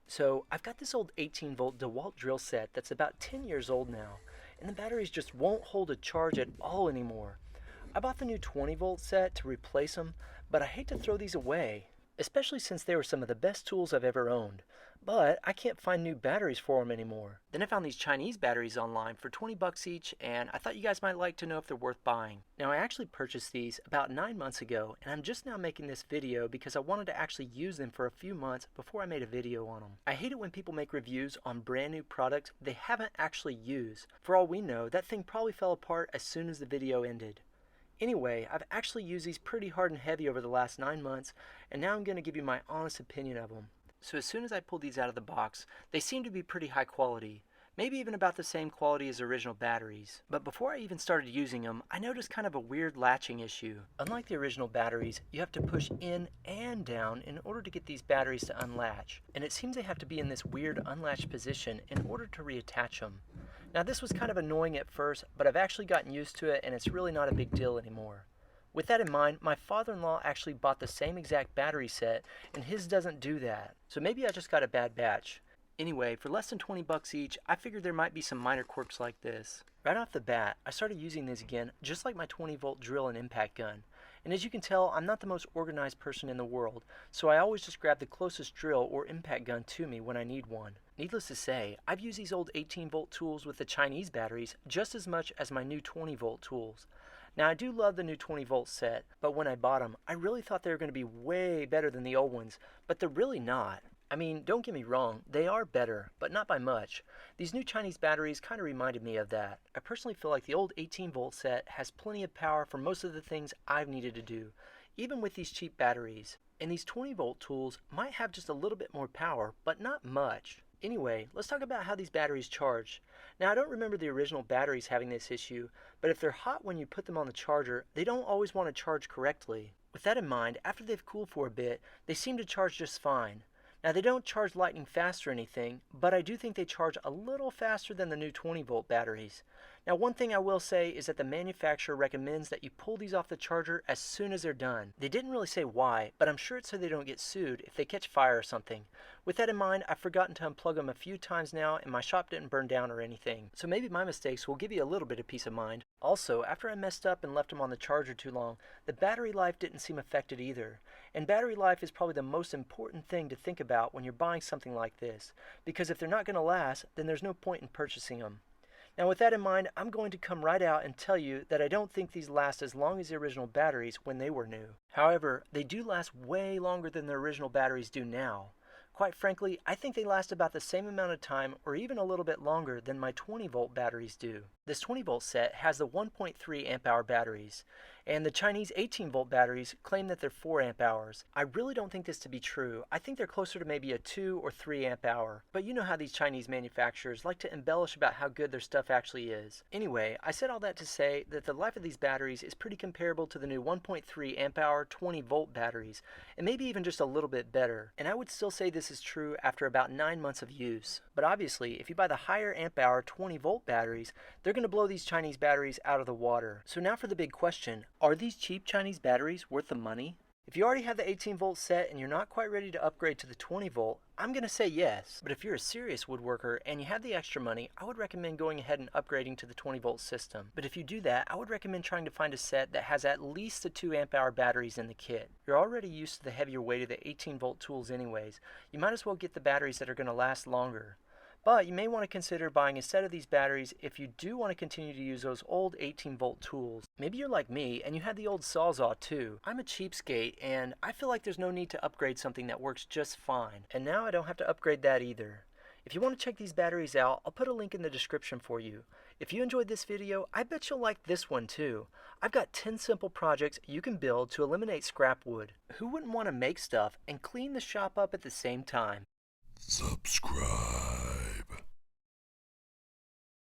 So I've got this old 18 volt DeWalt drill set that's about 10 years old now, and the batteries just won't hold a charge at all anymore. I bought the new 20 volt set to replace them, but I hate to throw these away, especially since they were some of the best tools I've ever owned. But I can't find new batteries for them anymore. Then I found these Chinese batteries online for 20 bucks each, and I thought you guys might like to know if they're worth buying. Now I actually purchased these about 9 months ago, and I'm just now making this video because I wanted to actually use them for a few months before I made a video on them. I hate it when people make reviews on brand new products they haven't actually used. For all we know, that thing probably fell apart as soon as the video ended. Anyway, I've actually used these pretty hard and heavy over the last 9 months, and now I'm going to give you my honest opinion of them. So as soon as I pulled these out of the box, they seem to be pretty high quality, maybe even about the same quality as original batteries. But before I even started using them, I noticed kind of a weird latching issue. Unlike the original batteries, you have to push in and down in order to get these batteries to unlatch, and it seems they have to be in this weird unlatched position in order to reattach them. Now this was kind of annoying at first, but I've actually gotten used to it and it's really not a big deal anymore. With that in mind, my father-in-law actually bought the same exact battery set, and his doesn't do that. So maybe I just got a bad batch. Anyway, for less than 20 bucks each, I figured there might be some minor quirks like this. Right off the bat, I started using these again, just like my 20 volt drill and impact gun. And as you can tell, I'm not the most organized person in the world, so I always just grab the closest drill or impact gun to me when I need one. Needless to say, I've used these old 18 volt tools with the Chinese batteries just as much as my new 20 volt tools. Now I do love the new 20 volt set, but when I bought them, I really thought they were going to be way better than the old ones, but they're really not. I mean, don't get me wrong, they are better, but not by much. These new Chinese batteries kind of reminded me of that. I personally feel like the old 18 volt set has plenty of power for most of the things I've needed to do, even with these cheap batteries. And these 20 volt tools might have just a little bit more power, but not much. Anyway, let's talk about how these batteries charge. Now I don't remember the original batteries having this issue, but if they're hot when you put them on the charger, they don't always want to charge correctly. With that in mind, after they've cooled for a bit, they seem to charge just fine. Now they don't charge lightning fast or anything, but I do think they charge a little faster than the new 20 volt batteries. Now one thing I will say is that the manufacturer recommends that you pull these off the charger as soon as they're done. They didn't really say why, but I'm sure it's so they don't get sued if they catch fire or something. With that in mind, I've forgotten to unplug them a few times now and my shop didn't burn down or anything. So maybe my mistakes will give you a little bit of peace of mind. Also, after I messed up and left them on the charger too long, the battery life didn't seem affected either. And battery life is probably the most important thing to think about when you're buying something like this, because if they're not going to last, then there's no point in purchasing them. Now with that in mind, I'm going to come right out and tell you that I don't think these last as long as the original batteries when they were new. However, they do last way longer than the original batteries do now. Quite frankly, I think they last about the same amount of time or even a little bit longer than my 20 volt batteries do. This 20 volt set has the 1.3 amp hour batteries, and the Chinese 18 volt batteries claim that they're 4 amp hours. I really don't think this to be true. I think they're closer to maybe a 2 or 3 amp hour. But you know how these Chinese manufacturers like to embellish about how good their stuff actually is. Anyway, I said all that to say that the life of these batteries is pretty comparable to the new 1.3 amp hour 20 volt batteries, and maybe even just a little bit better. And I would still say this is true after about 9 months of use. But obviously, if you buy the higher amp hour 20 volt batteries, they're going to blow these Chinese batteries out of the water. So now for the big question, are these cheap Chinese batteries worth the money? If you already have the 18 volt set and you're not quite ready to upgrade to the 20 volt, I'm going to say yes. But if you're a serious woodworker and you have the extra money, I would recommend going ahead and upgrading to the 20 volt system. But if you do that, I would recommend trying to find a set that has at least the 2 amp hour batteries in the kit. You're already used to the heavier weight of the 18 volt tools anyways. You might as well get the batteries that are going to last longer. But you may want to consider buying a set of these batteries if you do want to continue to use those old 18 volt tools. Maybe you're like me and you had the old Sawzall too. I'm a cheapskate and I feel like there's no need to upgrade something that works just fine. And now I don't have to upgrade that either. If you want to check these batteries out, I'll put a link in the description for you. If you enjoyed this video, I bet you'll like this one too. I've got 10 simple projects you can build to eliminate scrap wood. Who wouldn't want to make stuff and clean the shop up at the same time? Subscribe.